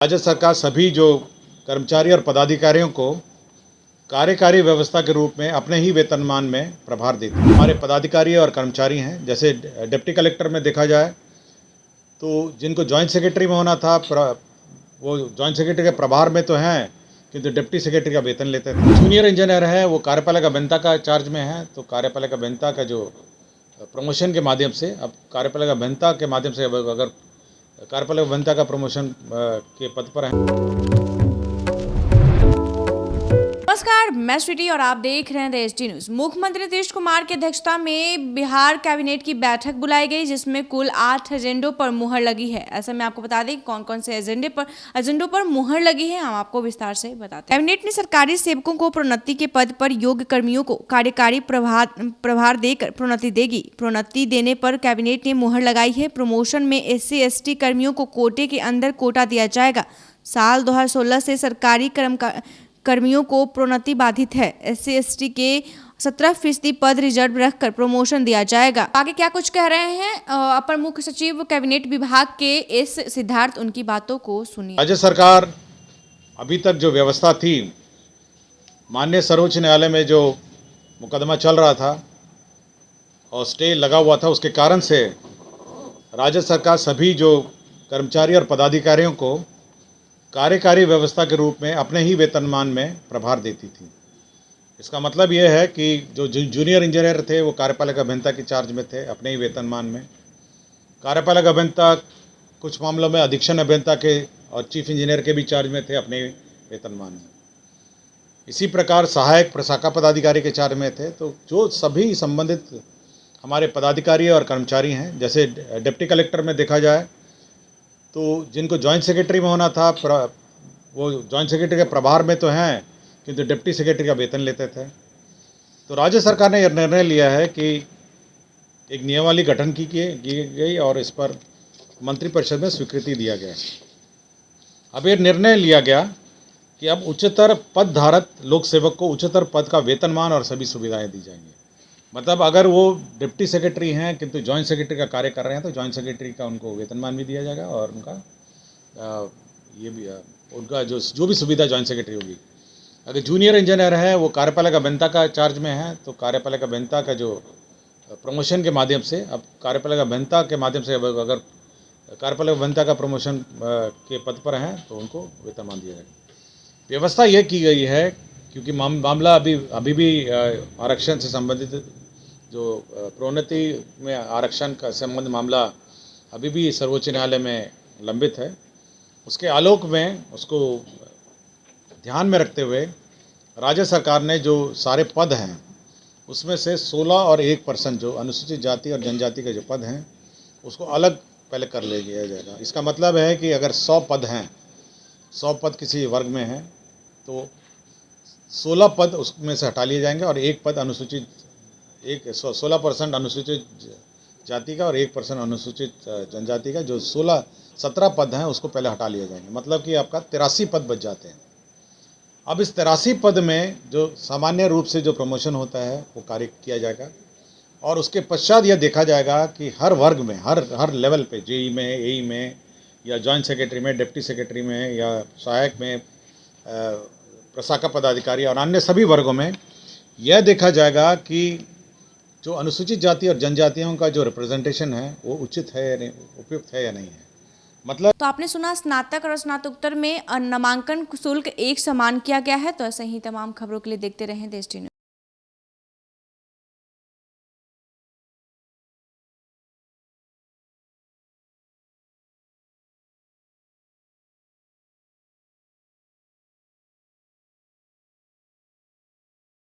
राज्य सरकार सभी जो कर्मचारी और पदाधिकारियों को कार्यकारी व्यवस्था के रूप में अपने ही वेतनमान में प्रभार देती है। हमारे पदाधिकारी और कर्मचारी हैं, जैसे डिप्टी कलेक्टर में देखा जाए तो जिनको जॉइंट सेक्रेटरी में होना था वो जॉइंट सेक्रेटरी के प्रभार में तो हैं, किंतु डिप्टी सेक्रेटरी का वेतन लेते थे। जूनियर इंजीनियर है, वो कार्यपालक अभियंता का चार्ज में है, तो कार्यपालक अभियंता का जो प्रमोशन के माध्यम से अब कार्यपालक अभियंता के माध्यम से अगर कार्यपालक अभियंता का प्रमोशन के पद पर है। नमस्कार, मैं स्वीटी और आप देख रहे हैं द एसटी न्यूज। मुख्यमंत्री नीतीश कुमार की अध्यक्षता में बिहार कैबिनेट की बैठक बुलाई गई, जिसमें कुल 8 एजेंडों पर मुहर लगी है। ऐसे में आपको बता दें कौन कौन से एजेंडों पर मुहर लगी है, हम आपको विस्तार से बताते हैं। कैबिनेट ने सरकारी सेवकों को प्रोन्नति के पद पर योग्य कर्मियों को कार्यकारी प्रभार देकर प्रोन्नति देगी। प्रोन्नति देने पर कैबिनेट ने मुहर लगाई है। प्रमोशन में SC/ST कर्मियों को कोटे के अंदर कोटा दिया जाएगा। साल 2016 से सरकारी कर्मियों को प्रोन्नति बाधित है। SC/ST के 17% पद रिजर्व रखकर प्रमोशन दिया जाएगा। आगे क्या कुछ कह रहे हैं अपर मुख्य सचिव कैबिनेट विभाग के एस सिद्धार्थ, उनकी बातों को सुनिए। राज्य सरकार अभी तक जो व्यवस्था थी, माननीय सर्वोच्च न्यायालय में जो मुकदमा चल रहा था और स्टे लगा हुआ था, उसके कारण से राज्य सरकार सभी जो कर्मचारी और पदाधिकारियों को कार्यकारी व्यवस्था के रूप में अपने ही वेतनमान में प्रभार देती थी। इसका मतलब यह है कि जो जूनियर इंजीनियर थे वो कार्यपालक अभियंता के चार्ज में थे, अपने ही वेतनमान में। कार्यपालक अभियंता कुछ मामलों में अधीक्षण अभियंता के और चीफ इंजीनियर के भी चार्ज में थे, अपने वेतनमान में। इसी प्रकार सहायक प्रशाखा पदाधिकारी के चार्ज में थे। तो जो सभी संबंधित हमारे पदाधिकारी और कर्मचारी हैं, जैसे डिप्टी कलेक्टर में देखा जाए तो जिनको जॉइंट सेक्रेटरी में होना था वो जॉइंट सेक्रेटरी के प्रभार में तो हैं, किंतु डिप्टी सेक्रेटरी का वेतन लेते थे। तो राज्य सरकार ने यह निर्णय लिया है कि एक नियमावली गठन की गई और इस पर मंत्रिपरिषद में स्वीकृति दिया गया। अब ये निर्णय लिया गया कि अब उच्चतर पद धारक लोक सेवक को उच्चतर पद का वेतनमान और सभी सुविधाएं दी जाएंगी। मतलब अगर वो डिप्टी सेक्रेटरी हैं किंतु जॉइंट सेक्रेटरी का कार्य कर रहे हैं तो जॉइंट सेक्रेटरी का उनको वेतनमान भी दिया जाएगा और उनका उनका जो भी सुविधा जॉइंट सेक्रेटरी होगी। अगर जूनियर इंजीनियर है, वो कार्यपालक अभियंता का चार्ज में है, तो कार्यपालक अभियंता का जो प्रमोशन के माध्यम से अब कार्यपालक अभियंता के माध्यम से अगर कार्यपालक अभियंता का प्रमोशन के पद पर हैं तो उनको वेतनमान दिया जाएगा। व्यवस्था यह की गई है क्योंकि मामला अभी भी आरक्षण से संबंधित जो प्रोन्नति में आरक्षण का संबंध मामला अभी भी सर्वोच्च न्यायालय में लंबित है। उसके आलोक में उसको ध्यान में रखते हुए राज्य सरकार ने जो सारे पद हैं उसमें से 16 और 1% जो अनुसूचित जाति और जनजाति के जो पद हैं उसको अलग पहले कर ले लिया जाएगा। इसका मतलब है कि अगर 100 पद हैं, 100 पद किसी वर्ग में हैं तो 16 पद उसमें से हटा लिए जाएंगे और 16% अनुसूचित जाति का और 1% अनुसूचित जनजाति का, जो 17 पद हैं उसको पहले हटा लिए जाएंगे। मतलब कि आपका 83 पद बच जाते हैं। अब इस 83 पद में जो सामान्य रूप से जो प्रमोशन होता है वो कार्य किया जाएगा और उसके पश्चात यह देखा जाएगा कि हर वर्ग में हर लेवल पे, JE में, AE में या जॉइंट सेक्रेटरी में, डिप्टी सेक्रेटरी में या सहायक में, प्रशाखा पदाधिकारी और अन्य सभी वर्गों में यह देखा जाएगा कि जो अनुसूचित जाति और जनजातियों का जो रिप्रेजेंटेशन है वो उचित है या नहीं, उपयुक्त है या नहीं है। मतलब तो आपने सुना स्नातक और स्नातकोत्तर में नामांकन शुल्क एक समान किया गया है। तो ऐसे ही तमाम खबरों के लिए देखते रहें द एसटी न्यूज।